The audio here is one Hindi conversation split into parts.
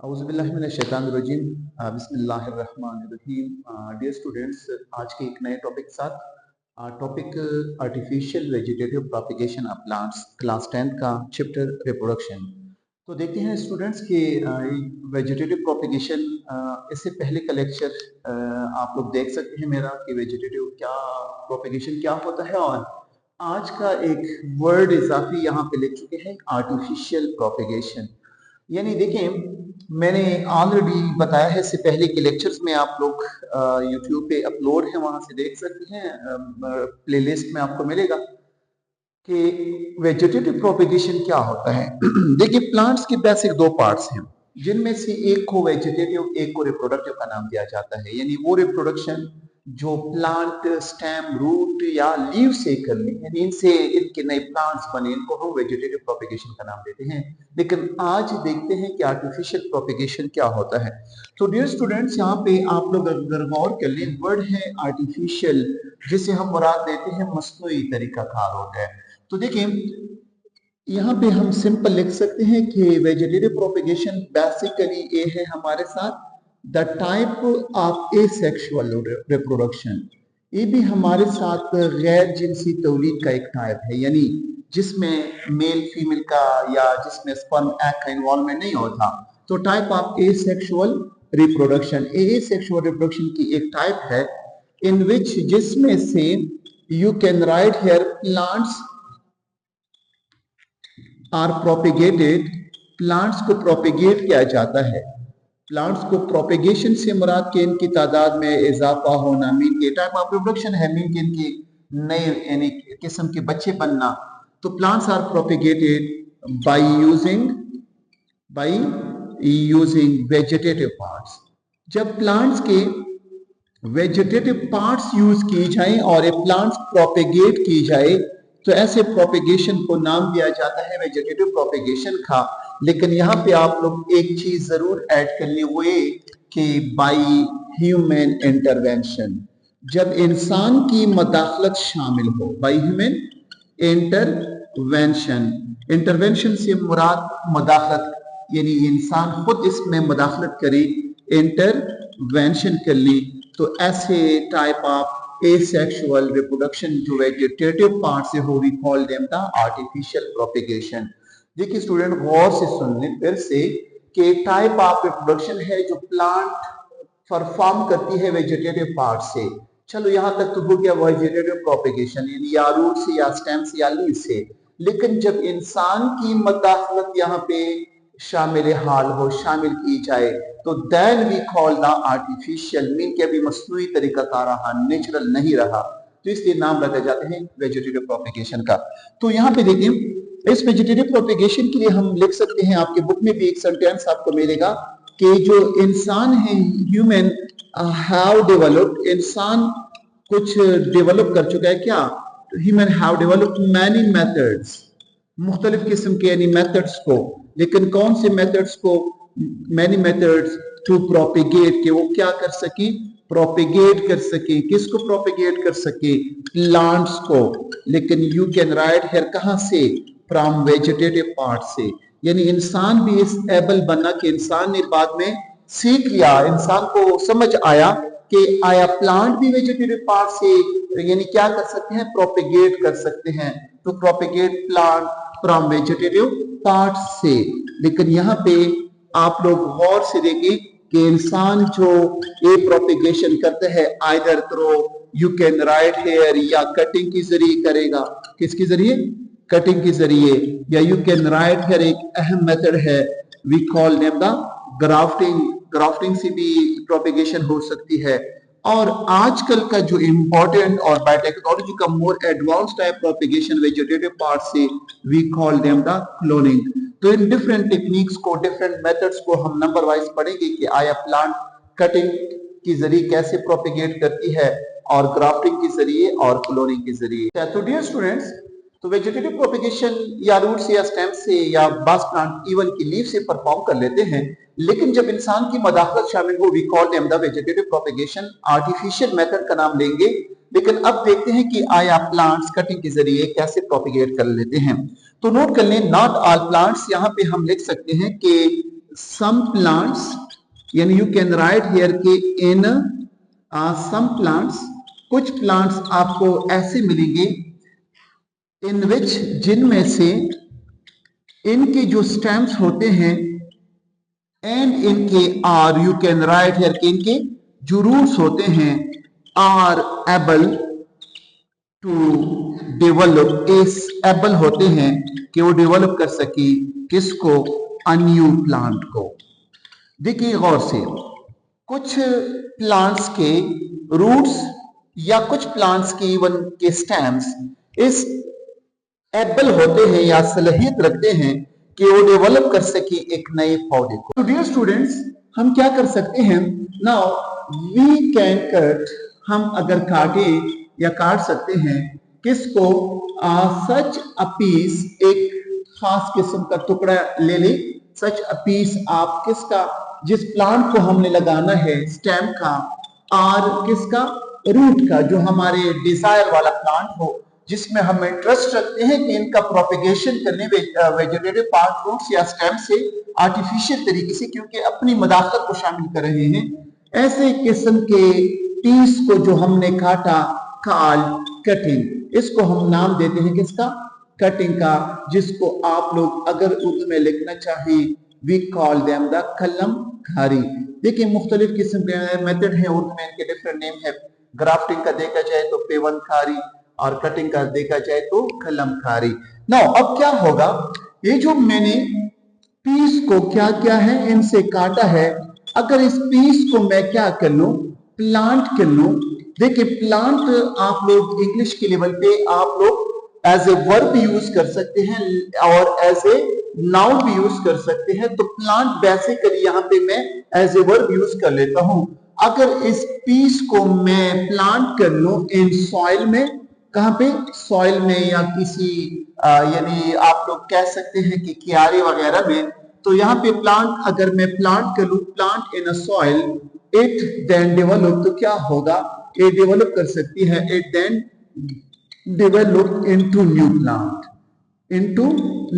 औज़ुबिल्लाहिमिनश्शैतानिर्रजीम बिस्मिल्लाहिर्रहमानिर्रहीम। डियर स्टूडेंट्स, आज के एक नए टॉपिक के साथ topic artificial vegetative propagation of plants class 10 का चैप्टर रिप्रोडक्शन। तो देखते हैं स्टूडेंट्स कि वेजिटेटिव प्रोपिगेशन इससे पहले का लेक्चर आप लोग देख सकते हैं मेरा कि वेजिटेटिव क्या प्रोपिगेशन क्या होता है, और आज का एक वर्ड इजाफी यहाँ पे लिख चुके हैं, आर्टिफिशियल प्रोपिगेशन। यानी देखें, मैंने ऑलरेडी बताया है इससे पहले के लेक्चर्स में, आप लोग यूट्यूब पे अपलोड है, वहां से देख सकते हैं, प्लेलिस्ट में आपको मिलेगा कि वेजिटेटिव प्रोपिगेशन क्या होता है। देखिए, प्लांट्स के बेसिक दो पार्ट्स हैं, जिनमें से एक को वेजिटेटिव, एक को रिप्रोडक्टिव का नाम दिया जाता है। यानी वो रिप्रोडक्शन जो प्लांट स्टेम, रूट या लीव से कर ले, यानी इनसे इनके नए प्लांट्स बने, इनको हम वेजिटेटिव प्रोपिगेशन का नाम देते हैं। लेकिन आज देखते हैं कि आर्टिफिशियल प्रोपिगेशन क्या होता है। तो डियर स्टूडेंट्स, यहाँ पे आप लोग अगर गौर कर लें, वर्ड है आर्टिफिशियल, जिसे हम मुराद देते हैं मसनूई तरीकाकार होता है। तो देखिए, यहाँ पे हम सिंपल लिख सकते हैं कि वेजिटेटिव प्रोपिगेशन बेसिकली ये है हमारे साथ the type of asexual reproduction. ये भी हमारे साथ गैर जिनसी तौलीद का एक टाइप है, यानी जिसमें मेल फीमेल का या जिसमें स्पर्म एग का इन्वॉल्वमेंट नहीं होता। तो type of asexual reproduction, asexual reproduction की एक टाइप है इन विच, जिसमें से you can write here plants are propagated, plants को प्रोपिगेट किया जाता है। प्लांट्स को प्रोपिगेशन से मुराद के इनकी तादाद में इजाफा होना, मीन के टाइप ऑफ रिप्रोडक्शन है, मीन के इनकी नए यानी किस्म के बच्चे बनना। तो plants are propagated by using vegetative parts. जब प्लांट्स के वेजिटेटिव पार्ट्स यूज की जाए और ये प्लांट्स प्रोपिगेट की जाए, तो ऐसे प्रोपिगेशन को नाम दिया जाता है वेजिटेटिव प्रोपिगेशन का। लेकिन यहाँ पे आप लोग एक चीज जरूर ऐड कर लें, वो ये कि बाय ह्यूमन इंटरवेंशन, जब इंसान की मदाखलत शामिल हो, बाय ह्यूमन इंटरवेंशन। इंटरवेंशन से मुराद मदाखलत, यानी इंसान खुद इसमें मदाखलत करे, इंटरवेंशन कर ली। तो ऐसे टाइप ऑफ asexual reproduction जो वेजिटेटिव पार्ट से हो, we call them the artificial propagation। देखिए स्टूडेंट, गौर से सुन लें फिर से कि टाइप ऑफ रिप्रोडक्शन है जो प्लांट परफॉर्म करती है वेजिटेटिव पार्ट से। चलो यहाँ तक तो हो गया वेजिटेटिव प्रोपेगेशन, यानी या रूट से या स्टेम से या लीव से। लेकिन जब इंसान की मदाखलत यहाँ पे शामिल हाल हो, शामिल की जाए, तो then we call the artificial, mean के अभी मसनूई तरीका का रहा, नेचुरल नहीं रहा, तो इसलिए नाम रखे जाते हैं वेजिटेटिव प्रोपेगेशन का। तो यहाँ पे देखिए, इस वेजिटेटिव प्रोपेगेशन के लिए हम लिख सकते हैं, आपके बुक में भी एक सेंटेंस आपको मिलेगा कि जो इंसान है, ह्यूमन हैव डेवलप्ड, इंसान कुछ डेवलप कर चुका है। क्या? Human have developed many methods, मुख्तलिफ किस्म के यानी मेथड्स को। लेकिन कौन से मेथड्स को? मैनी मेथड्स टू प्रोपिगेट, के वो क्या कर सके? प्रोपिगेट कर सके। किसको प्रोपिगेट कर सके? प्लांट्स को। लेकिन यू कैन राइट हियर, कहां से? फ्रॉम वेजिटेटिव पार्ट से। यानी इंसान भी इस एबल बना कि इंसान ने बाद में सीख लिया, इंसान को समझ आया कि आया प्लांट भी वेजिटेटिव पार्ट से यानी क्या कर सकते हैं? प्रोपिगेट कर सकते हैं। तो propagate plant from vegetative part से। लेकिन यहाँ पे आप लोग गौर से देखिए कि इंसान जो ये प्रोपिगेशन करते हैं, either through you can write here, या कटिंग के जरिए करेगा। किसके जरिए? कटिंग के जरिए। या यू कैन राइट हेयर एक अहम मेथड है, we call them the grafting. Grafting से भी प्रोपिगेशन हो सकती है। और आजकल का जो इम्पोर्टेंट और बायोटेक्नोलॉजी का more advance type propagation vegetative part से, we call them the cloning. तो इन डिफरेंट टेक्निक्स को, डिफरेंट मेथड्स को हम नंबर वाइज पढ़ेंगे कि आया प्लांट कटिंग के जरिए कैसे प्रोपिगेट करती है, और ग्राफ्टिंग के जरिए और क्लोनिंग के जरिए। तो डियर स्टूडेंट्स, तो वेजिटेटिव प्रोपिगेशन या रूट से या स्टेम से या बास प्लांट इवन की लीफ से परफॉर्म कर लेते हैं। लेकिन जब इंसान की मदाखलत शामिल हो, we call them the vegetative propagation, artificial method का नाम लेंगे। लेकिन अब देखते हैं कि आया प्लांट्स कटिंग के जरिए कैसे प्रोपिगेट कर लेते हैं। तो नोट कर लें, नॉट ऑल प्लांट्स, यहाँ पे हम लिख सकते हैं कि some plants, यानी you can write here कि in some plants, कुछ plants आपको ऐसे मिलेंगे in which, जिनमें से इनके जो stems होते हैं and इनके are, you can write here कि इनके जो roots होते हैं are able to develop, इस able होते हैं कि वो डेवलप कर सके किसको, a new plant को। देखिए गौर से, कुछ प्लांट्स के रूट्स या कुछ प्लांट्स के इवन के स्टेम्स इस एबल होते हैं या सलाहियत रखते हैं कि वो डेवलप कर सके एक नए पौधे को। तो डियर स्टूडेंट्स, हम क्या कर सकते हैं, नाउ वी कैन कट, हम अगर काटे या काट सकते हैं किसको, सच अ पीस, एक खास किस्म का टुकड़ा ले ले, सच अ पीस आप किसका, जिस प्लांट को हमने लगाना है स्टेम का, और किसका, रूट का, जो हमारे डिजायर वाला प्लांट हो, जिसमें हम इंटरेस्ट रखते हैं कि इनका प्रोपेगेशन करने वेजिटेटिव पार्ट रूट्स या स्टेम से आर्टिफिशियल तरीके से, क्योंकि अपनी मदाखलत को शामिल कर रहे हैं, ऐसे किस्म के पीस को जो हमने काटा, काल कटिंग, इसको हम नाम देते हैं किसका, कटिंग का, जिसको आप लोग अगर उर्दू में लिखना चाहिए, वी कॉल देम द कलम खारी। देखिए मुख्तलिफ किस्म के मेथड है उर्दू में, इनके डिफरेंट नेम है। ग्राफ्टिंग का देखा जाए तो पेवन खारी, और कटिंग का देखा जाए तो कलम खारी। नाउ अब क्या होगा, ये जो मैंने पीस को क्या क्या है, इनसे काटा है, अगर इस पीस को मैं क्या कर लूं, प्लांट कर लूं। देखिए प्लांट आप लोग इंग्लिश के लेवल पे आप लोग एज ए वर्ब यूज कर सकते हैं और एज ए नाउन भी यूज कर सकते हैं। तो प्लांट बेसिकली यहाँ पे मैं एज ए वर्ब यूज कर लेता हूं। अगर इस पीस को मैं प्लांट कर लूं इन सॉइल में, कहां पे, सॉइल में, या किसी यानी आप लोग कह सकते हैं कि क्यारे वगैरह में, तो यहाँ पे प्लांट अगर मैं प्लांट कर लूं, plant in a soil, it then develop, तो क्या होगा, ये डेवलप कर सकती है, it then develop into new plant, into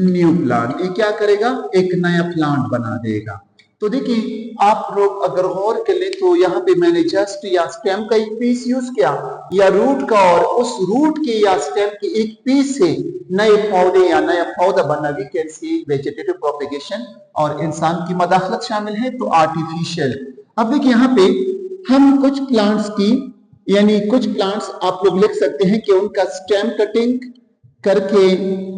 new plant, ये क्या करेगा, एक नया प्लांट बना देगा। तो देखिए आप लोग अगर गौर कर ले तो यहाँ पे मैंने जस्ट या स्टेम का एक पीस यूज किया या रूट का, और उस रूट के या स्टेम के एक पीस से नए पौधे या नया पौधा बनना, we can see vegetative propagation, और इंसान की मदाखलत शामिल है तो आर्टिफिशियल। अब देखिए यहाँ पे हम कुछ प्लांट्स की, यानी कुछ प्लांट्स आप लोग लिख सकते हैं कि उनका स्टेम कटिंग करके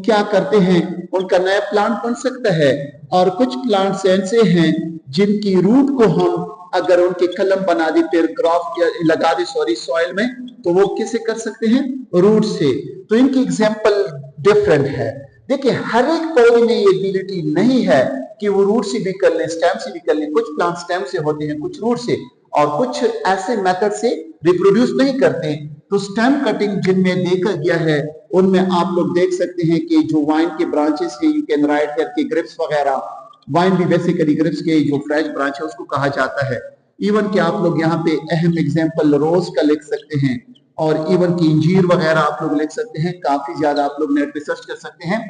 क्या करते हैं, उनका नया प्लांट बन सकता है। और कुछ प्लांट्स ऐसे हैं जिनकी रूट को हम अगर उनके कलम बना दे, फिर ग्राफ्ट या लगा दे सॉरी सॉइल में, तो वो किसे कर सकते हैं, रूट से। तो इनकी एग्जांपल डिफरेंट है। देखिए हर एक पौधे में ये एबिलिटी नहीं है कि वो रूट से भी कर लें, स्टेम से भी कर लें। कुछ प्लांट स्टेम से होते हैं, कुछ रूट से, और कुछ ऐसे मेथड से रिप्रोड्यूस नहीं करते। तो स्टेम कटिंग जिनमें देखा गया है उनमें आप लोग देख सकते हैं कि जो वाइन के ब्रांचेस है, यू कैन राइट हियर के ग्रिप्स वगैरह, वाइन भी बेसिकली ग्रिप्स के जो फ्रेश ब्रांच है उसको कहा जाता है। इवन कि आप लोग यहाँ पे अहम एग्जांपल रोज का लिख सकते हैं, और इवन की इंजीर वगैरह आप लोग लिख सकते हैं। काफी ज्यादा आप लोग नेट पे सर्च कर सकते हैं,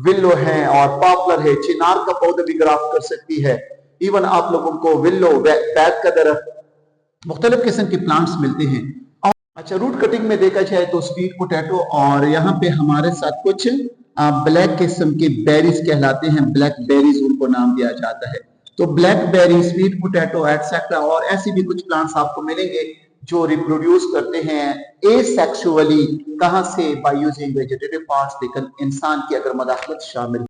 विल्लो है और पॉपुलर है, चिनार का पौधा भी ग्राफ्ट कर सकती है। इवन आप लोगों को विल्लो, बैग का दरख्त, मुख्तलिफ किस्म के प्लांट्स मिलते हैं। अच्छा, रूट कटिंग में देखा जाए तो स्वीट पोटैटो, और यहाँ पे हमारे साथ कुछ ब्लैक किस्म के बेरीज कहलाते हैं, ब्लैक बेरीज उनको नाम दिया जाता है। तो blackberry, sweet potato etcetera, और ऐसे भी कुछ प्लांट्स आपको मिलेंगे जो रिप्रोड्यूस करते हैं एसेक्सुअली। कहां से, बाय यूजिंग वेजिटेटिव पार्ट्स, लेकिन इंसान की अगर मदाखलत शामिल।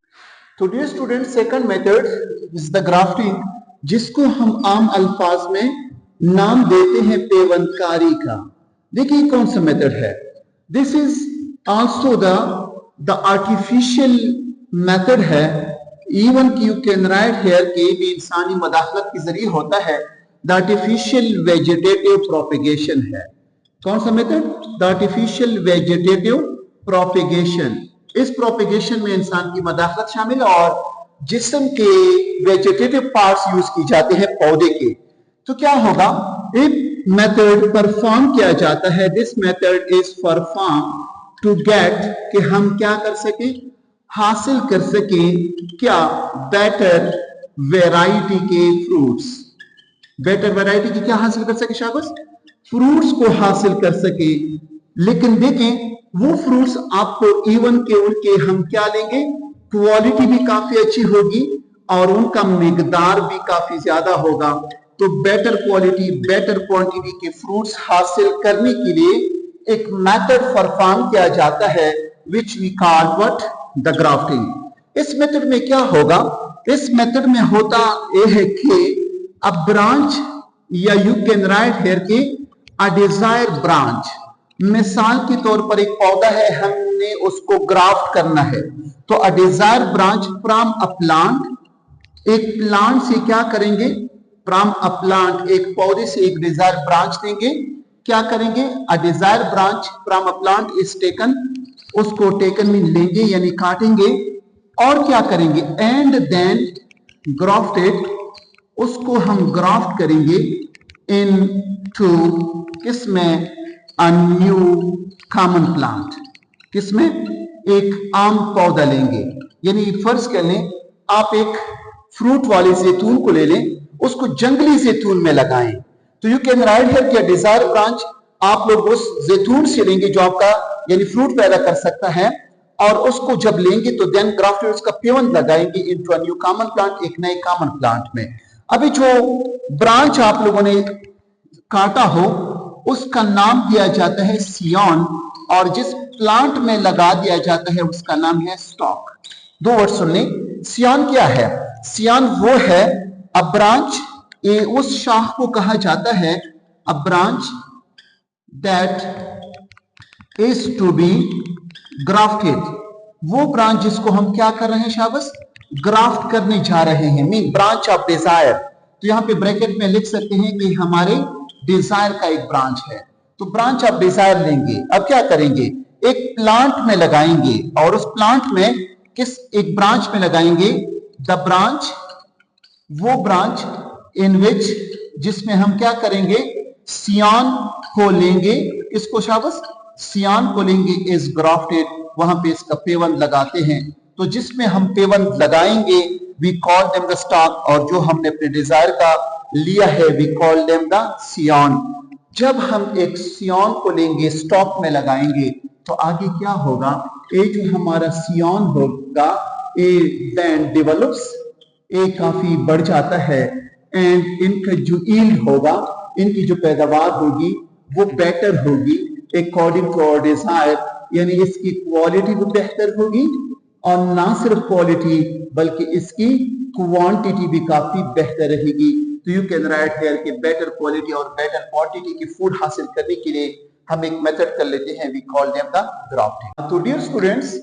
तो dear student, second method is the grafting, जिसको हम आम अल्फाज में नाम देते हैं पेवनकारी का। देखिए कौन सा मेथड है, this is also the artificial method है। Even you can write here के भी इंसानी मदाखलत के जरिए होता है। द आर्टिफिशियल वेजिटेटिव प्रोपेगेशन है। कौन सा method, the artificial vegetative propagation. इस प्रोपेगेशन में इंसान की मदाखलत शामिल है और जिस्म के वेजिटेटिव पार्ट्स यूज की जाते हैं पौधे के। तो क्या होगा, एक मेथड परफॉर्म किया जाता है, this method is perform to get, कि हम क्या कर सके, हासिल कर सके क्या, बेटर वैरायटी के फ्रूट्स, बेटर वैरायटी की क्या हासिल कर सके शाबाश, फ्रूट्स को हासिल कर सके। लेकिन देखें वो फ्रूट्स आपको इवन के उनके हम क्या लेंगे, क्वालिटी भी काफी अच्छी होगी और उनका मिकदार भी काफी ज्यादा होगा। तो बेटर क्वालिटी बेटर क्वांटिटी के फ्रूट्स हासिल करने के लिए एक मेथड परफॉर्म किया जाता है which we call what, the grafting. इस मेथड में क्या होगा, इस मेथड में होता यह है कि अ ब्रांच, या यू कैन राइट हियर कि अ डिजायर ब्रांच, मिसाल के तौर पर एक पौधा है, हमने उसको ग्राफ्ट करना है। तो a desire branch from a plant, एक प्लांट से क्या करेंगे, फ्रॉम अ प्लांट, एक पौधे से एक डिजायर ब्रांच लेंगे, क्या करेंगे, a desire branch from a plant is taken, उसको टेकन में लेंगे यानी काटेंगे, और क्या करेंगे, एंड देन ग्राफ्टेड, उसको हम ग्राफ्ट करेंगे इन टू, किसमें, अ न्यू कॉमन प्लांट, किसमें, एक आम पौधा लेंगे। यानी फर्ज कर लें आप एक फ्रूट वाले जैतून को ले लें, उसको जंगली जैतून में लगाएं, तो यू कैन राइट हियर कि डिजायर ब्रांच आप लोग उस जैतून से लेंगे जो आपका यानी फ्रूट पैदा कर सकता है, और उसको जब लेंगे तो देन ग्राफ्टेड उसका पेवन लगाएंगे into a new common plant, एक नए कॉमन प्लांट में। अभी जो ब्रांच आप लोगों ने काटा हो उसका नाम दिया जाता है सियॉन, और जिस प्लांट में लगा दिया जाता है उसका नाम है स्टॉक। दो वर्ड सुन लें, सियॉन क्या है, सियॉन वो है अ ब्रांच, ये उस शाख को कहा जाता है a branch that is to be grafted, वो ब्रांच जिसको हम क्या कर रहे हैं शाबाश, ग्राफ्ट करने जा रहे हैं, मीन ब्रांच ऑफ डिजायर। तो यहां पे ब्रैकेट में लिख सकते हैं कि हमारे डिजायर का एक ब्रांच है, तो ब्रांच ऑफ डिजायर लेंगे। अब क्या करेंगे, एक प्लांट में लगाएंगे, और उस प्लांट में किस एक ब्रांच में लगाएंगे, द ब्रांच, वो ब्रांच इन विच, जिसमें हम क्या करेंगे, सियान को लेंगे, इसको शाबाश सियान को लेंगे इज ग्राफ्टेड, वहां पे इसका पेवन लगाते हैं। तो जिसमें हम पेवन लगाएंगे we call them the stock, और जो हमने अपने डिजायर का लिया है वी कॉल देम द सियान। जब हम एक सियान को लेंगे स्टॉक में लगाएंगे तो आगे क्या होगा, ये जो हमारा सियान होगा ए देन डेवलप्स, ये काफी बढ़ जाता है, एंड इनका जो ईल्ड होगा, इनकी जो पैदावार होगी वो बेटर होगी अकॉर्डिंग टू आवर डिजायर, यानी इसकी क्वालिटी भी बेहतर होगी, और ना सिर्फ क्वालिटी बल्कि इसकी क्वांटिटी भी काफी बेहतर रहेगी। तो यू कैन राइट हियर कि बेटर क्वालिटी और बेटर क्वांटिटी की फूड हासिल करने के लिए हम एक मेथड कर लेते हैं, we call them the grafting. तो डियर स्टूडेंट्स,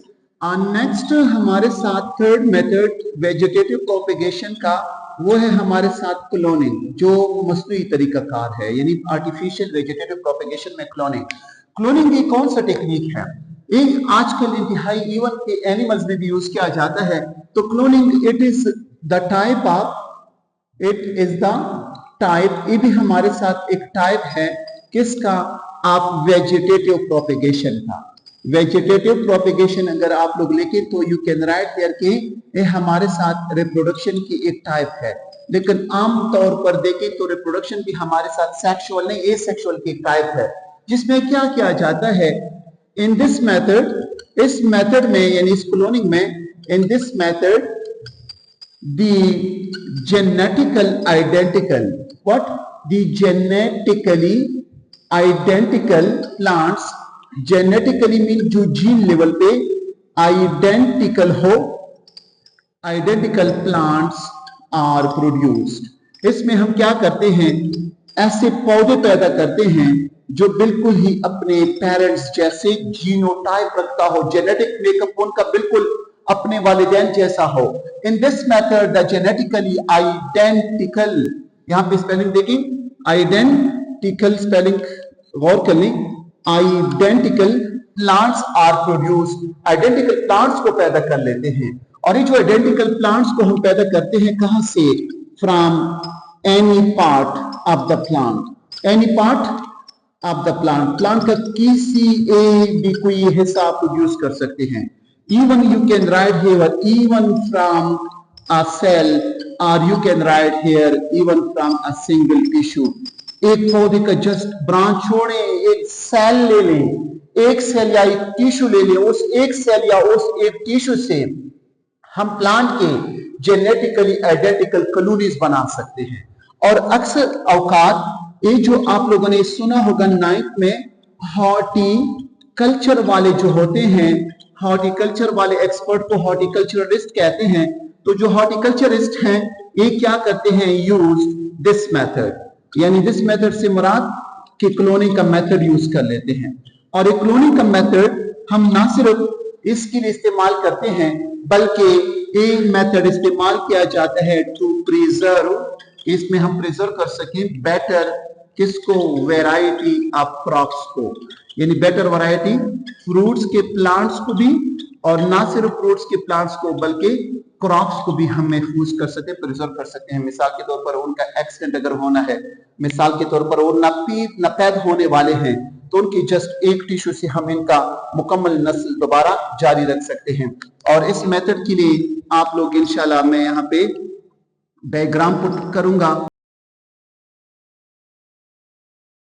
नेक्स्ट हमारे साथ थर्ड मेथड वेजिटेटिव प्रोपेगेशन का, वो है हमारे साथ क्लोनिंग, जो मसनूई तरीकाकार है, यानी आर्टिफिशियल वेजिटेटिव प्रोपेगेशन में क्लोनिंग। क्लोनिंग ये कौन सा टेक्निक है, एक आजकल इंतहाई इवन के एनिमल्स में भी यूज किया जाता है। तो cloning it is the type of, it is the type, ये भी हमारे साथ एक टाइप है किसका, आप वेजिटेटिव प्रोपेगेशन का। वेजिटेटिव प्रोपेगेशन अगर आप लोग लिखें तो यू कैन राइट देयर कि ये हमारे साथ रिप्रोडक्शन की एक टाइप है, लेकिन आम तौर पर देखें तो रिप्रोडक्शन भी हमारे साथ सेक्सुअल नहीं एसेक्सुअल की एक टाइप है, जिसमें क्या किया जाता है इन दिस मेथड, इस मेथड में यानी इस क्लोनिंग में, इन this method the genetical identical, what, the genetically identical plants, genetically mean जो जीन लेवल पे identical हो, identical plants are produced। इसमें हम क्या करते हैं, ऐसे पौधे पैदा करते हैं जो बिल्कुल ही अपने पेरेंट्स जैसे जीनोटाइप रखता हो, जेनेटिक मेकअप उनका बिल्कुल अपने वालिदैन जैसा हो। In this method the genetically identical, यहां पे स्पेलिंग देखिए, आइडेंटिकल स्पेलिंग गौर कर लें, identical plants are produced, identical plants को पैदा कर लेते हैं। और ये जो आइडेंटिकल प्लांट्स को हम पैदा करते हैं कहां से, from any part of the plant, any part of the plant, plant का किसी भी कोई हिस्सा आप प्रोड्यूस कर सकते हैं। Even you can write here, even from a cell और you can write here even from a single tissue. एक पौधे का जस्ट ब्रांच छोड़े, एक सेल ले लें, एक सेल या एक टिश्यू ले लें, उस एक सेल या उस एक टिश्यू से हम प्लांट के जेनेटिकली आइडेंटिकल कॉलोनीज बना सकते हैं। और अक्सर औकात ये जो आप लोगों ने सुना होगा 9th में, हॉर्टिकल्चर वाले जो होते हैं, हॉर्टिकल्चर वाले एक्सपर्ट को हॉर्टिकल्चरलिस्ट कहते हैं। तो जो हॉर्टिकल्चरिस्ट हैं ये क्या करते हैं, यूज दिस मेथड, यानी दिस मेथड से मुराद कि क्लोनिंग का मेथड यूज कर लेते हैं। और ये क्लोनिंग का मेथड हम ना सिर्फ इसके लिए इस्तेमाल करते हैं बल्कि ये मेथड इस्तेमाल किया जाता है टू प्रिजर्व, इसमें हम प्रिजर्व कर सकें बेटर किसको, वैरायटी ऑफ क्रॉप्स को, यानी बेटर वैरायटी फ्रूट्स के प्लांट्स को भी, और ना सिर्फ फ्रूट्स के प्लांट्स को बल्कि क्रॉप्स को भी हम महफूज कर सकते हैं, प्रिजर्व कर सकते हैं। मिसाल के तौर पर उनका एक्सीडेंट अगर होना है, मिसाल के तौर पर वो नपैद होने वाले हैं, तो उनकी जस्ट एक टिश्यू से हम इनका मुकम्मल नस्ल दोबारा जारी रख सकते हैं। और इस मेथड के लिए आप लोग इंशाल्लाह मैं यहाँ पे डायग्राम पुट करूंगा।